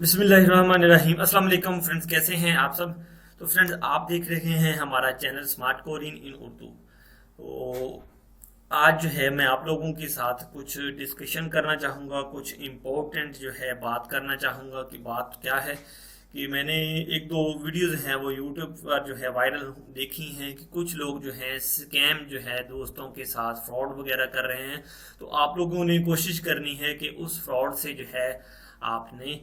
बिस्मिल्लाहिर्रहमानिर्रहीम। अस्सलाम वालेकुम फ्रेंड्स, कैसे हैं आप सब। तो फ्रेंड्स, आप देख रहे हैं हमारा चैनल स्मार्ट कोरियन इन उर्दू। तो आज जो है मैं आप लोगों के साथ कुछ डिस्कशन करना चाहूँगा, कुछ इम्पोर्टेंट जो है बात करना चाहूँगा। कि बात क्या है कि मैंने एक दो वीडियोस हैं वो यूट्यूब पर जो है वायरल देखी हैं कि कुछ लोग जो है स्कैम जो है दोस्तों के साथ फ्रॉड वगैरह कर रहे हैं। तो आप लोगों ने कोशिश करनी है कि उस फ्रॉड से जो है आपने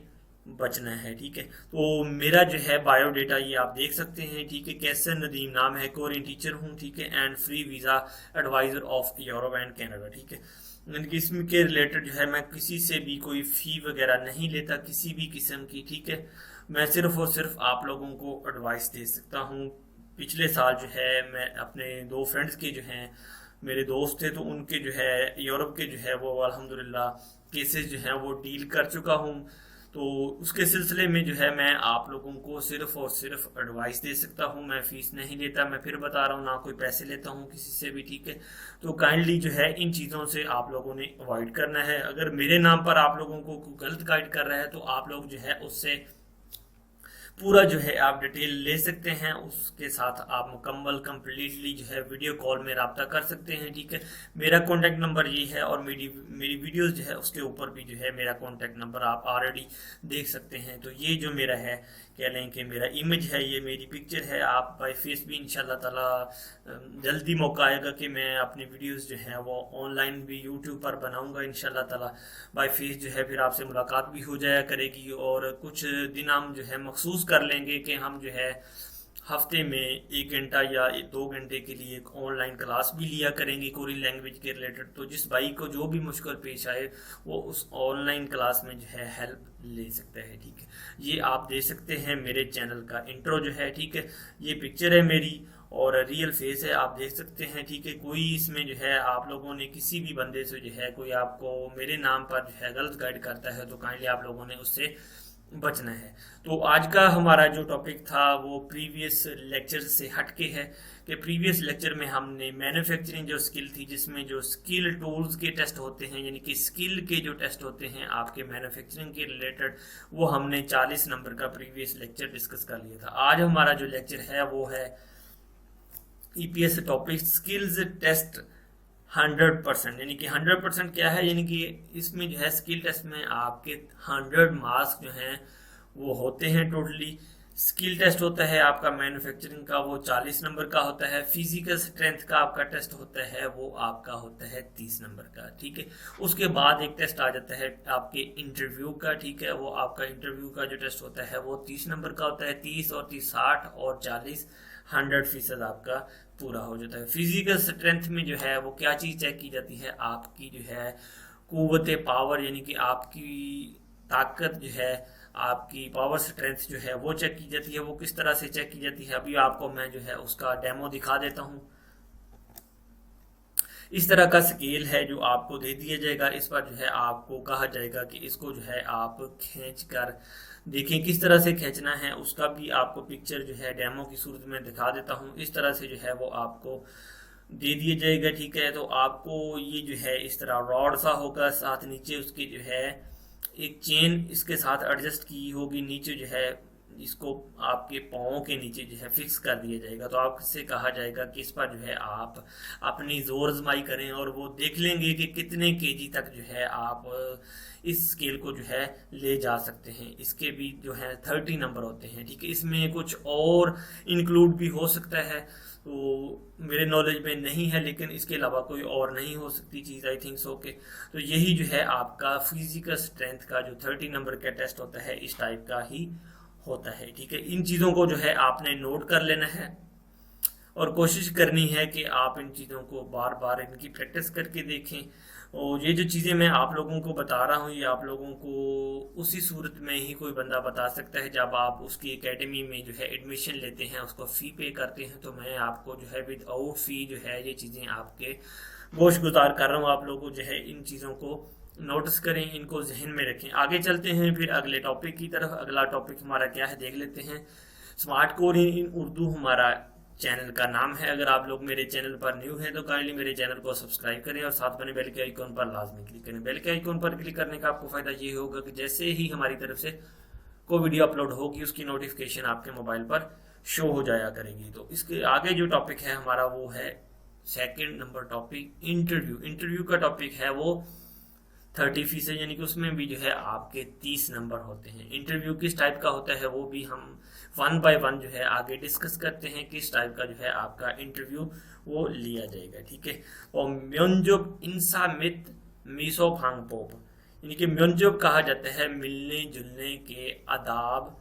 बचना है। ठीक है, तो मेरा जो है बायोडेटा ये आप देख सकते हैं। ठीक है, कैसर नदीम नाम है, कोरियन टीचर हूँ। ठीक है, and free visa adviser of Europe and Canada. ठीक है, यानी कि इसमें के रिलेटेड जो है मैं किसी से भी कोई फ़ी वगैरह नहीं लेता किसी भी किस्म की। ठीक है, मैं सिर्फ और सिर्फ आप लोगों को एडवाइस दे सकता हूँ। पिछले साल जो है मैं अपने दो फ्रेंड्स के जो हैं, मेरे दोस्त थे, तो उनके जो है यूरोप के जो है वो अल्हम्दुलिल्लाह केसेस जो हैं वो डील कर चुका हूँ। तो उसके सिलसिले में जो है मैं आप लोगों को सिर्फ और सिर्फ एडवाइस दे सकता हूँ। मैं फीस नहीं लेता, मैं फिर बता रहा हूँ, ना कोई पैसे लेता हूँ किसी से भी। ठीक है, तो काइंडली जो है इन चीज़ों से आप लोगों ने अवॉइड करना है। अगर मेरे नाम पर आप लोगों को कोई गलत गाइड कर रहा है तो आप लोग जो है उससे पूरा जो है आप डिटेल ले सकते हैं। उसके साथ आप मुकम्मल कंप्लीटली जो है वीडियो कॉल में रब्ता कर सकते हैं। ठीक है, मेरा कॉन्टैक्ट नंबर ये है और मेरी मेरी वीडियोस जो है उसके ऊपर भी जो है मेरा कॉन्टैक्ट नंबर आप ऑलरेडी देख सकते हैं। तो ये जो मेरा है, कह लें कि मेरा इमेज है, ये मेरी पिक्चर है। आप बाय फेस भी इंशाल्लाह ताला जल्दी मौका आएगा कि मैं अपनी वीडियोस जो है वो ऑनलाइन भी यूट्यूब पर बनाऊंगा इंशाल्लाह ताला। बाय फेस जो है फिर आपसे मुलाकात भी हो जाया करेगी और कुछ दिन हम जो है मखसूस कर लेंगे कि हम जो है हफ्ते में 1 घंटा या 2 घंटे के लिए एक ऑनलाइन क्लास भी लिया करेंगे कोरियन लैंग्वेज के रिलेटेड। तो जिस भाई को जो भी मुश्किल पेश आए वो उस ऑनलाइन क्लास में जो है हेल्प ले सकता है। ठीक है, ये आप दे सकते हैं मेरे चैनल का इंट्रो जो है। ठीक है, ये पिक्चर है मेरी और रियल फेस है, आप देख सकते हैं। ठीक है, कोई इसमें जो है आप लोगों ने किसी भी बंदे से जो है कोई आपको मेरे नाम पर जो है गलत गाइड करता है तो काइंडली आप लोगों ने उससे बचना है। तो आज का हमारा जो टॉपिक था वो प्रीवियस लेक्चर से हटके है कि प्रीवियस लेक्चर में हमने मैन्युफैक्चरिंग जो स्किल थी, जिसमें जो स्किल टूल्स के टेस्ट होते हैं, यानी कि स्किल के जो टेस्ट होते हैं आपके मैन्युफैक्चरिंग के रिलेटेड, वो हमने 40 नंबर का प्रीवियस लेक्चर डिस्कस कर लिया था। आज हमारा जो लेक्चर है वो है ईपीएस टॉपिक स्किल्स टेस्ट 100%। यानी कि 100% क्या है, यानी कि इसमें जो है स्किल टेस्ट में आपके 100 मार्क्स जो हैं वो होते हैं टोटली। स्किल टेस्ट होता है आपका मैन्युफैक्चरिंग का, वो 40 नंबर का होता है। फिजिकल स्ट्रेंथ का आपका टेस्ट होता है वो आपका होता है 30 नंबर का। ठीक है, उसके बाद एक टेस्ट आ जाता है आपके इंटरव्यू का। ठीक है, वो आपका इंटरव्यू का जो टेस्ट होता है वो 30 नंबर का होता है। 30 और 30 60 और 40 100% आपका पूरा हो जाता है। फिजिकल स्ट्रेंथ में जो है वो क्या चीज़ चेक की जाती है, आपकी जो है कुव्वत पावर, यानी कि आपकी ताकत जो है, आपकी पावर स्ट्रेंथ जो है वो चेक की जाती है। वो किस तरह से चेक की जाती है अभी आपको मैं जो है उसका डेमो दिखा देता हूँ। इस तरह का स्केल है जो आपको दे दिया जाएगा। इस पर जो है आपको कहा जाएगा कि इसको जो है आप खींच कर देखें किस तरह से खींचना है। उसका भी आपको पिक्चर जो है डेमो की सूरत में दिखा देता हूँ। इस तरह से जो है वो आपको दे दिया जाएगा। ठीक है, तो आपको ये जो है इस तरह रॉड सा होगा, साथ नीचे उसके जो है एक चेन इसके साथ एडजस्ट की होगी। नीचे जो है इसको आपके पाँवों के नीचे जो है फिक्स कर दिया जाएगा। तो आपसे कहा जाएगा कि इस पर जो है आप अपनी जोर आजमाई करें और वो देख लेंगे कि कितने केजी तक जो है आप इस स्केल को जो है ले जा सकते हैं। इसके भी जो है 30 नंबर होते हैं। ठीक है, इसमें कुछ और इंक्लूड भी हो सकता है, तो मेरे नॉलेज में नहीं है, लेकिन इसके अलावा कोई और नहीं हो सकती चीज़, आई थिंक सो के। तो यही जो है आपका फिजिकल स्ट्रेंथ का जो 30 नंबर का टेस्ट होता है इस टाइप का ही होता है। ठीक है, इन चीज़ों को जो है आपने नोट कर लेना है और कोशिश करनी है कि आप इन चीज़ों को बार बार इनकी प्रैक्टिस करके देखें। और ये जो चीज़ें मैं आप लोगों को बता रहा हूँ ये आप लोगों को उसी सूरत में ही कोई बंदा बता सकता है जब आप उसकी एकेडमी में जो है एडमिशन लेते हैं, उसको फ़ी पे करते हैं। तो मैं आपको जो है विद आउट फ़ी जो है ये चीज़ें आपके गोश गुजार कर रहा हूँ। आप लोगों को जो है इन चीज़ों को नोटिस करें, इनको जहन में रखें। आगे चलते हैं फिर अगले टॉपिक की तरफ। अगला टॉपिक हमारा क्या है देख लेते हैं। स्मार्ट कोर इन उर्दू हमारा चैनल का नाम है। अगर आप लोग मेरे चैनल पर न्यू हैं तो काइंडली मेरे चैनल को सब्सक्राइब करें और साथ बने बेल के आइकॉन पर लाजमी क्लिक करें। बेल के आइकॉन पर क्लिक करने का आपको फ़ायदा ये होगा कि जैसे ही हमारी तरफ से को वीडियो अपलोड होगी उसकी नोटिफिकेशन आपके मोबाइल पर शो हो जाया करेगी। तो इसके आगे जो टॉपिक है हमारा वो है second number topic, interview. Interview का टॉपिक है वो 30%, यानी कि उसमें भी जो है आपके 30 नंबर होते हैं। इंटरव्यू किस टाइप का होता है वो भी हम 1 बाय 1 जो है आगे डिस्कस करते हैं, किस टाइप का जो है आपका इंटरव्यू वो लिया जाएगा, ठीक है। और म्योनजोब इंसा मित मीसो फांगपोप, यानी कि म्योनजोब कहा जाता है मिलने जुलने के आदाब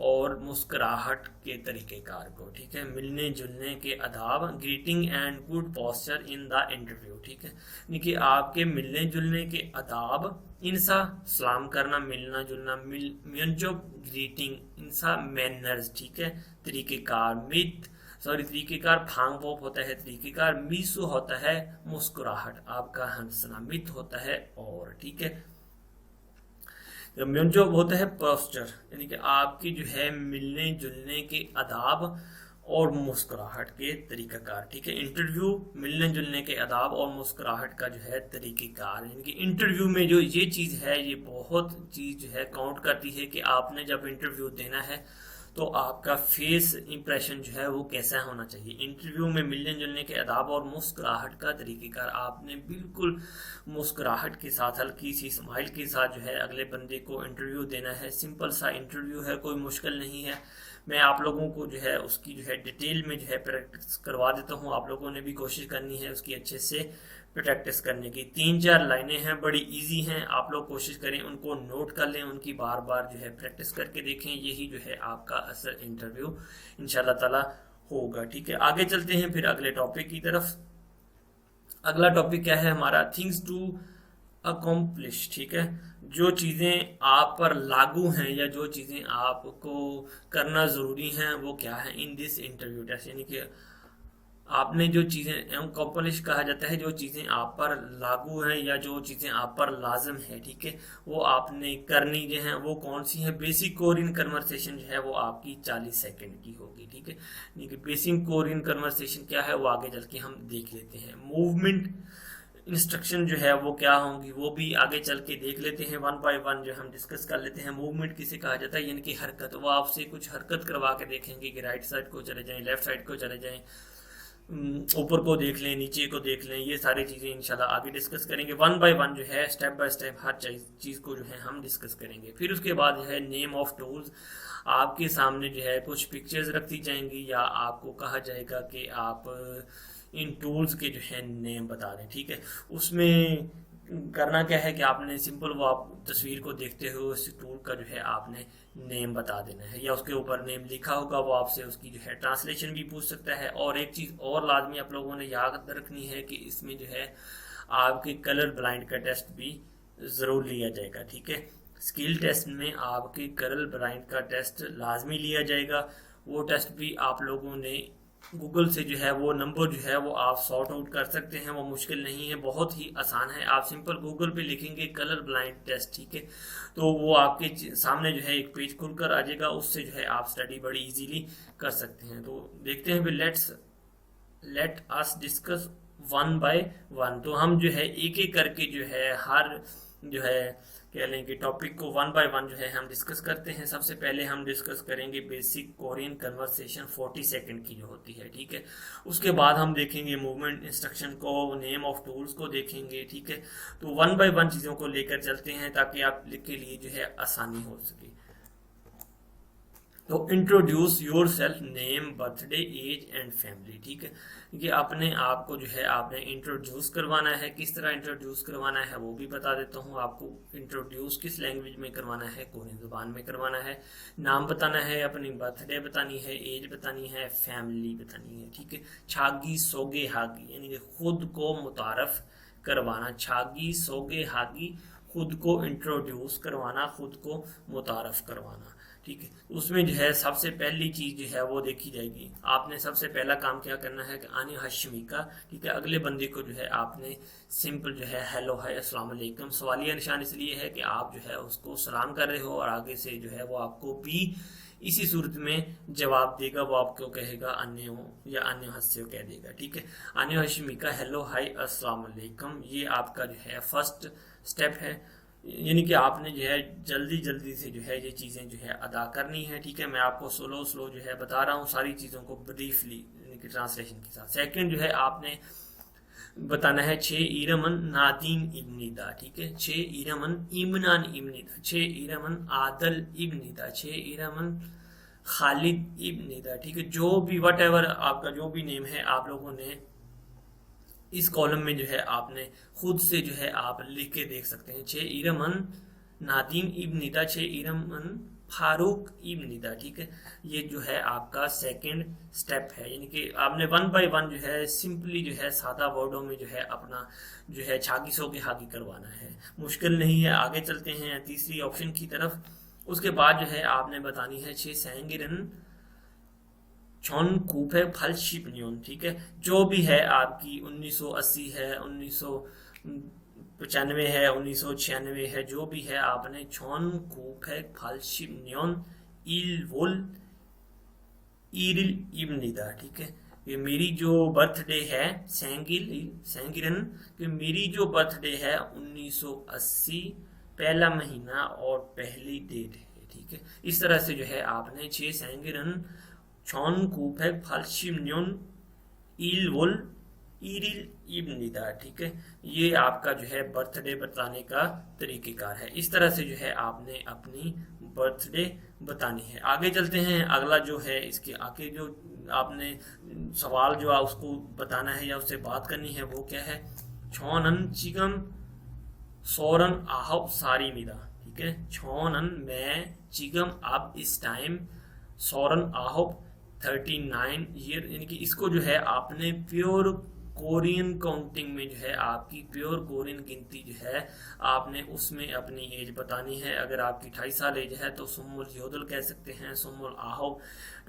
और मुस्कुराहट के तरीक़ेकार को, ठीक है। मिलने जुलने के आदाब, greeting and good posture in the interview, ठीक है। यानी कि आपके मिलने जुलने के आदाब, इंसा सलाम करना, मिलना जुलना, म्योनजोब ग्रीटिंग, इंसा मैनर्स, ठीक है, तरीक़ेकार, तरीक़ेकार फांगपोप होता है तरीक़ेकार, मीसू होता है मुस्कुराहट, आपका हंसना, मित होता है और, ठीक है। म्योनजोब होता है पोस्चर, यानी कि आपकी जो है मिलने जुलने के आदाब और मुस्कुराहट के तरीक़ाकार, ठीक है। इंटरव्यू मिलने जुलने के आदाब और मुस्कुराहट का जो है तरीक़ेकार, यानी कि इंटरव्यू में जो ये चीज़ है ये बहुत चीज़ जो है काउंट करती है कि आपने जब इंटरव्यू देना है तो आपका फेस इंप्रेशन जो है वो कैसा होना चाहिए। इंटरव्यू में मिलने जुलने के आदाब और मुस्कुराहट का तरीक़ेकार, आपने बिल्कुल मुस्कुराहट के साथ, हल्की सी स्माइल के साथ जो है अगले बंदे को इंटरव्यू देना है। सिंपल सा इंटरव्यू है, कोई मुश्किल नहीं है। मैं आप लोगों को जो है उसकी जो है डिटेल में जो है प्रैक्टिस करवा देता हूँ। आप लोगों ने भी कोशिश करनी है उसकी अच्छे से प्रैक्टिस करने की। 3-4 लाइनें हैं, बड़ी इजी हैं, आप लोग कोशिश करें उनको नोट कर लें, उनकी बार बार जो है प्रैक्टिस करके देखें। यही जो है आपका असल इंटरव्यू इंशाल्लाह ताला होगा, ठीक है। आगे चलते हैं फिर अगले टॉपिक की तरफ। अगला टॉपिक क्या है हमारा, थिंग्स टू अकम्प्लिश, ठीक है। जो चीज़ें आप पर लागू हैं या जो चीज़ें आपको करना ज़रूरी हैं वो क्या है इन दिस इंटरव्यू टेस्ट, यानी कि आपने जो चीज़ें अकम्प्लिश कहा जाता है, जो चीज़ें आप पर लागू हैं या जो चीज़ें आप पर लाजम है, ठीक है, वो आपने करनी जो है वो कौन सी है। बेसिक कोरियन कन्वर्सेशन जो है वो आपकी 40 सेकंड की होगी, ठीक है। यानी कि बेसिक कोरियन कन्वर्सेशन क्या है वो आगे चल के हम देख लेते हैं। मूवमेंट इंस्ट्रक्शन जो है वो क्या होंगी वो भी आगे चल के देख लेते हैं, 1 बाय 1 जो हम डिस्कस कर लेते हैं। मूवमेंट किसे कहा जाता है, यानी कि हरकत। वो आपसे कुछ हरकत करवा के देखेंगे कि राइट साइड को चले जाएं, लेफ्ट साइड को चले जाएं, ऊपर को देख लें, नीचे को देख लें। ये सारी चीज़ें इंशाल्लाह आगे डिस्कस करेंगे। 1 बाय 1 जो है स्टेप बाय स्टेप हर चीज़ को जो है हम डिस्कस करेंगे। फिर उसके बाद जो है नेम ऑफ टूल्स, आपके सामने जो है कुछ पिक्चर्स रख दी जाएंगी या आपको कहा जाएगा कि आप इन टूल्स के जो है नेम बता दें, ठीक है। उसमें करना क्या है कि आपने सिंपल वो आप तस्वीर को देखते हुए उस टूल का जो है आपने नेम बता देना है, या उसके ऊपर नेम लिखा होगा वो आपसे उसकी जो है ट्रांसलेशन भी पूछ सकता है। और एक चीज़ और लाजमी आप लोगों ने याद रखनी है कि इसमें जो है आपके कलर ब्लाइंड का टेस्ट भी ज़रूर लिया जाएगा, ठीक है। स्किल टेस्ट में आपके कलर ब्लाइंड का टेस्ट लाजमी लिया जाएगा। वो टेस्ट भी आप लोगों ने गूगल से जो है वो नंबर जो है वो आप सॉर्ट आउट कर सकते हैं, वो मुश्किल नहीं है, बहुत ही आसान है। आप सिंपल गूगल पे लिखेंगे कलर ब्लाइंड टेस्ट, ठीक है, तो वो आपके सामने जो है एक पेज खुलकर आ जाएगा, उससे जो है आप स्टडी बड़ी इजीली कर सकते हैं। तो देखते हैं फिर लेट अस डिस्कस 1 बाय 1। तो हम जो है एक एक करके जो है हर जो है कह लें कि टॉपिक को 1 बाय 1 जो है हम डिस्कस करते हैं। सबसे पहले हम डिस्कस करेंगे बेसिक कोरियन कन्वर्सेशन 40 सेकंड की जो होती है, ठीक है। उसके बाद हम देखेंगे मूवमेंट इंस्ट्रक्शन को, नेम ऑफ टूल्स को देखेंगे, ठीक है। तो 1 बाय 1 चीज़ों को लेकर चलते हैं ताकि आप के लिए जो है आसानी हो सके। तो introduce yourself, name, birthday, age and family, ठीक है। ये अपने आप को जो है आपने इंट्रोड्यूस करवाना है। किस तरह इंट्रोड्यूस करवाना है वो भी बता देता हूँ आपको। इंट्रोड्यूस किस लैंग्वेज में करवाना है, कोरियन ज़ुबान में करवाना है। नाम बताना है, अपनी बर्थडे बतानी है, एज बतानी है, फैमिली बतानी है, ठीक है। छागी सोगे हागी, यानी कि खुद को मुतारफ करवाना। छागी सोगे हागी, खुद को इंट्रोड्यूस करवाना, खुद को मुतारफ करवाना, ठीक है। उसमें जो है सबसे पहली चीज़ जो है वो देखी जाएगी। आपने सबसे पहला काम क्या करना है कि आने हशमी का, ठीक है, अगले बंदे को जो है आपने सिंपल जो है हेलो है, अस्सलाम वालेकुम। सवालिया निशान इसलिए है कि आप जो है उसको सलाम कर रहे हो और आगे से जो है वो आपको भी इसी सूरत में जवाब देगा। वो आपको कहेगा अन्य या अन्य हस्से कह देगा, ठीक है। अन्य हशमी का हेलो हाय अस्सलाम वालेकुम, ये आपका जो है फर्स्ट स्टेप है। यानी कि आपने जो है जल्दी जल्दी से जो है ये चीज़ें जो है अदा करनी है, ठीक है। मैं आपको स्लो स्लो जो है बता रहा हूँ सारी चीज़ों को ब्रीफली, यानी कि ट्रांसलेशन के साथ। सेकंड जो है आपने बताना है छे इरमन नादीन इब्निदा, ठीक है। छे इरमन इमनान इब्निदा, छे इरमन आदल इब्निदा, छे इरमन खालिद इब्निदा, ठीक है। जो भी वट एवर आपका जो भी नेम है आप लोगों ने इस कॉलम में जो है आपने खुद से जो है आप लिख के देख सकते हैं। छे इरमन नादीम इब्निदा, छे इरमन फारूक इब्निदा, ठीक है। ये जो है आपका सेकंड स्टेप है, यानी कि आपने वन बाय वन जो है सिंपली जो है सादा वर्डों में जो है अपना जो है छागिसों के हागी करवाना है। मुश्किल नहीं है। आगे चलते हैं तीसरी ऑप्शन की तरफ। उसके बाद जो है आपने बतानी है छे सैंगिरन छौन कूफे फलशिपनियन, ठीक है। जो भी है आपकी 1980 है, 1995 है, 1996 है, जो भी है आपने छौन कूफे फलशिपनियन इल वोल ईरिल इब्निदा, ठीक है। ये मेरी जो बर्थडे है सैंगिरन कि मेरी जो बर्थडे है 1980 पहला महीना और पहली डेट है, ठीक है। इस तरह से जो है आपने छे सैंगिरन छौन कूफेक फाल्शिमन्योन इल वोल ईरिल इब्निदा, ठीक है। ये आपका जो है बर्थडे बताने का तरीकेकार है। इस तरह से जो है आपने अपनी बर्थडे बतानी है। आगे चलते हैं। अगला जो है इसके आगे जो आपने सवाल जो है उसको बताना है या उससे बात करनी है वो क्या है। छौनन चिगम सोरन आहब सारी मिदा, ठीक है। छौनन मैं चिगम अब इस टाइम सोरन आहब 39 ईयर, यानी कि इसको जो है आपने प्योर कोरियन काउंटिंग में जो है आपकी प्योर कोरियन गिनती जो है आपने उसमें अपनी एज बतानी है। अगर आपकी 28 साल एज है तो सुमुल योदल कह सकते हैं, सुमुल आहब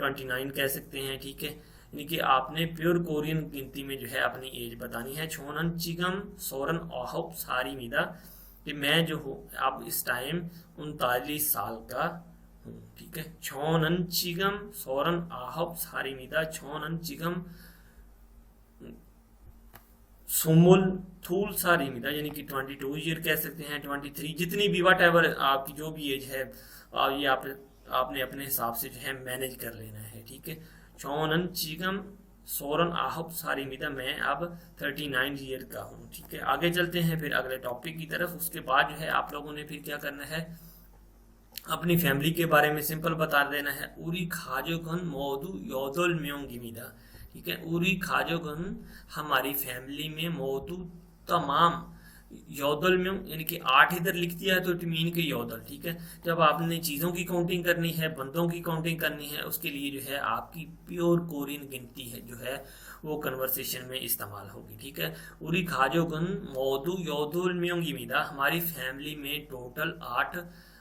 29 कह सकते हैं, ठीक है। यानी कि आपने प्योर कोरियन गिनती में जो है अपनी एज बतानी है। छोनन चिगम सोरन आहब सारी मिदा, कि मैं जो हूँ अब इस टाइम 39 साल का हूँ, ठीक है। छोनन चिगम सोरन आहब सारी मिदा, छोनन चिगम सुमुल थूल सारी मिदा, यानी कि 22 ईयर कह सकते हैं, 23, जितनी भी वट एवर आपकी जो भी एज है ये आपने अपने हिसाब से जो है मैनेज कर लेना है, ठीक है। चौनन चिगम सोरन आहब सारी मिदा, मैं अब 39 ईयर का हूँ, ठीक है। आगे चलते हैं फिर अगले टॉपिक की तरफ। उसके बाद जो है आप लोगों ने फिर क्या करना है, अपनी फैमिली के बारे में सिंपल बता देना है। उरी खाजोगन मौदू योदल म्योंगिमिदा, ठीक है। उरी खाजोगन हमारी फैमिली में मौदू तमाम योदल में, यानी कि 8 इधर लिख दिया है तो इट मीन के योदल, ठीक है। जब आपने चीज़ों की काउंटिंग करनी है, बंदों की काउंटिंग करनी है, उसके लिए जो है आपकी प्योर कोरियन गिनती है जो है वो कन्वर्सेशन में इस्तेमाल होगी, ठीक है। उरी खाजोगन मौदू योदल म्योंगिमिदा, हमारी फैमिली में टोटल 8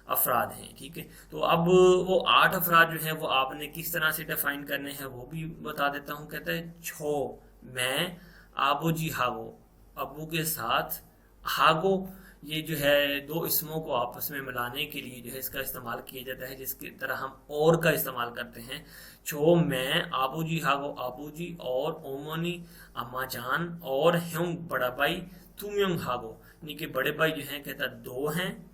अफराद हैं, ठीक है। तो अब वो 8 अफराद जो हैं वो आपने किस तरह से डिफाइन करने हैं वो भी बता देता हूँ। कहता है छो मैं आबो जी हागो, अबू के साथ हागो, ये जो है दो इसमों को आपस में मिलाने के लिए जो है इसका इस्तेमाल किया जाता है, जिसकी तरह हम और का इस्तेमाल करते हैं। छो मैं आबू जी हागो, आबू जी और ओमोनी अम्मा जान और ह्योंग बड़ा भाई तुम योंग हागो, यानी कि बड़े भाई जो हैं कहता 2 हैं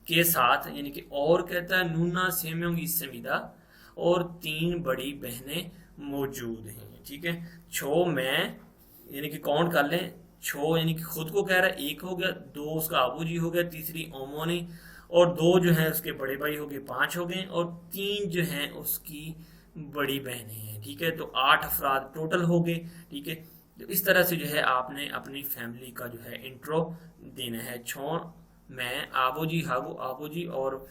के साथ, यानी कि और कहता है नूना सेम्योंग इसमिदा, और 3 बड़ी बहनें मौजूद हैं, ठीक है। छो मैं यानी कि काउंट कर लें, छो यानी कि खुद को कह रहा है 1 हो गया, 2 उसका आबू जी हो गया, तीसरी ओमोनी और 2 जो है उसके बड़े भाई हो गए, 5 हो गए, और 3 जो हैं उसकी बड़ी बहनें हैं, ठीक है। तो 8 अफराद टोटल हो गए, ठीक है। तो इस तरह से जो है आपने अपनी फैमिली का जो है इंट्रो देना है। छो मैं आबूजी हागू, आबूजी और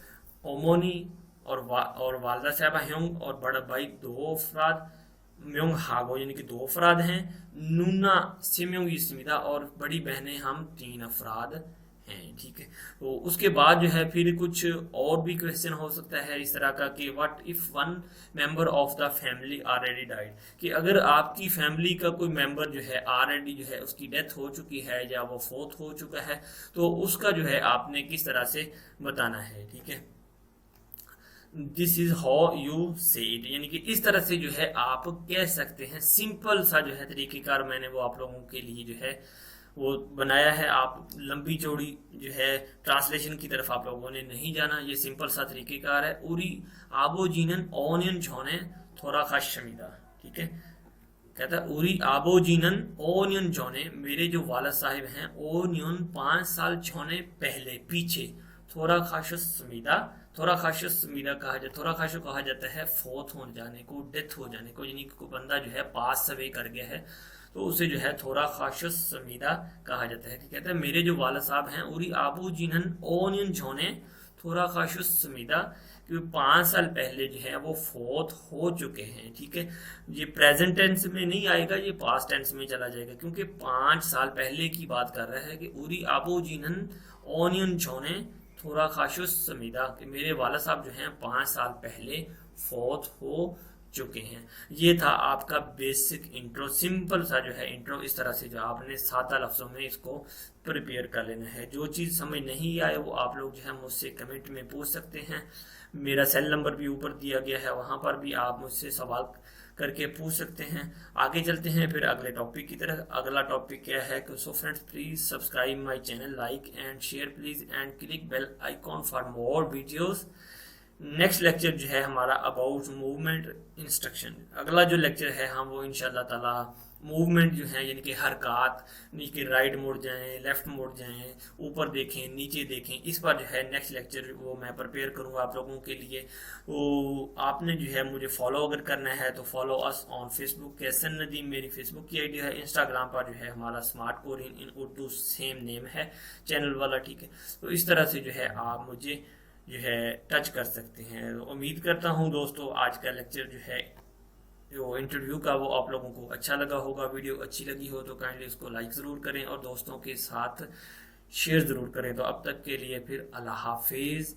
ओमोनी और वालदा साहबा ह्योंग और बड़ा भाई 2 अफराद, म्योंग हागो यानी कि 2 अफराद हैं, नूना सिम्योंग इसमिदा और बड़ी बहनें हम 3 अफराद हैं, ठीक है। तो उसके बाद जो है फिर कुछ और भी क्वेश्चन हो सकता है इस तरह का कि what if one member of the family already died, कि अगर आपकी फैमिली का कोई मेंबर जो है ऑलरेडी जो है उसकी डेथ हो चुकी है या वो फोत हो चुका है, तो उसका जो है आपने किस तरह से बताना है, ठीक है। दिस इज हाउ यू से इट, यानी कि इस तरह से जो है आप कह सकते हैं। सिंपल सा जो है तरीकेकार मैंने वो आप लोगों के लिए जो है वो बनाया है। आप लंबी चौड़ी जो है ट्रांसलेशन की तरफ आप लोगों ने नहीं जाना, ये सिंपल सा तरीकेकार है। उरी आबो जीनन ओनियन झोने थोड़ा खास शमीदा, ठीक है। कहता है उरी आबो जीनन ओनियन झोने, मेरे जो वालिद साहिब हैं, ओनियन 5 साल झोने पहले पीछे, थोड़ा खाशुस समीदा, थोड़ा खाशुस समीदा थोड़ा खाशु कहा जाता है फोत हो जाने को, डेथ हो जाने को, यानी कि कोई बंदा जो है पास अवे कर गया है तो उसे जो है थोड़ा खाशुस समीदा कहा जाता है। कहता है मेरे जो वालिद साहब हैं, उरी आबू जिन्हन ओनियन झोने थोड़ा खाशुस समीदा, क्योंकि 5 साल पहले जो है वो फोत हो चुके हैं, ठीक है। ये प्रेजेंट टेंस में नहीं आएगा, ये पास्ट टेंस में चला जाएगा, क्योंकि 5 साल पहले की बात कर रहा है कि उरी आबू जिन्हन ओनियन झोने थोड़ा खाशुस समीदा, कि मेरे वाला साहब जो हैं 5 साल पहले फौत हो चुके हैं। ये था आपका बेसिक इंट्रो, सिंपल सा जो है इंट्रो। इस तरह से जो आपने 7 लफ्जों में इसको प्रिपेयर कर लेना है। जो चीज़ समझ नहीं आए वो आप लोग जो है मुझसे कमेंट में पूछ सकते हैं। मेरा सेल नंबर भी ऊपर दिया गया है, वहाँ पर भी आप मुझसे सवाल करके पूछ सकते हैं। आगे चलते हैं फिर अगले टॉपिक की तरफ। अगला टॉपिक क्या है कि so friends please subscribe my channel, like and share please and click bell icon for more videos. Next lecture जो है हमारा अबाउट मूवमेंट इंस्ट्रक्शन। अगला जो लेक्चर है हम वो इंशाल्लाह ताला मूवमेंट जो है यानी कि हरकत, नीचे राइट मुड़ जाएं, लेफ्ट मुड़ जाएं, ऊपर देखें, नीचे देखें, इस पर जो है नेक्स्ट लेक्चर वो मैं प्रिपेयर करूँगा आप लोगों के लिए। वो आपने जो है मुझे फॉलो अगर करना है तो फॉलो अस ऑन फेसबुक, कैसन नदीम मेरी फेसबुक की आईडी है। इंस्टाग्राम पर जो है हमारा स्मार्ट कोरियन इन उर्दू सेम नेम है चैनल वाला, ठीक है। तो इस तरह से जो है आप मुझे जो है टच कर सकते हैं। तो उम्मीद करता हूँ दोस्तों आज का लेक्चर जो है जो इंटरव्यू का वो आप लोगों को अच्छा लगा होगा। वीडियो अच्छी लगी हो तो काइंडली उसको लाइक ज़रूर करें और दोस्तों के साथ शेयर ज़रूर करें। तो अब तक के लिए फिर अल्लाह हाफिज़।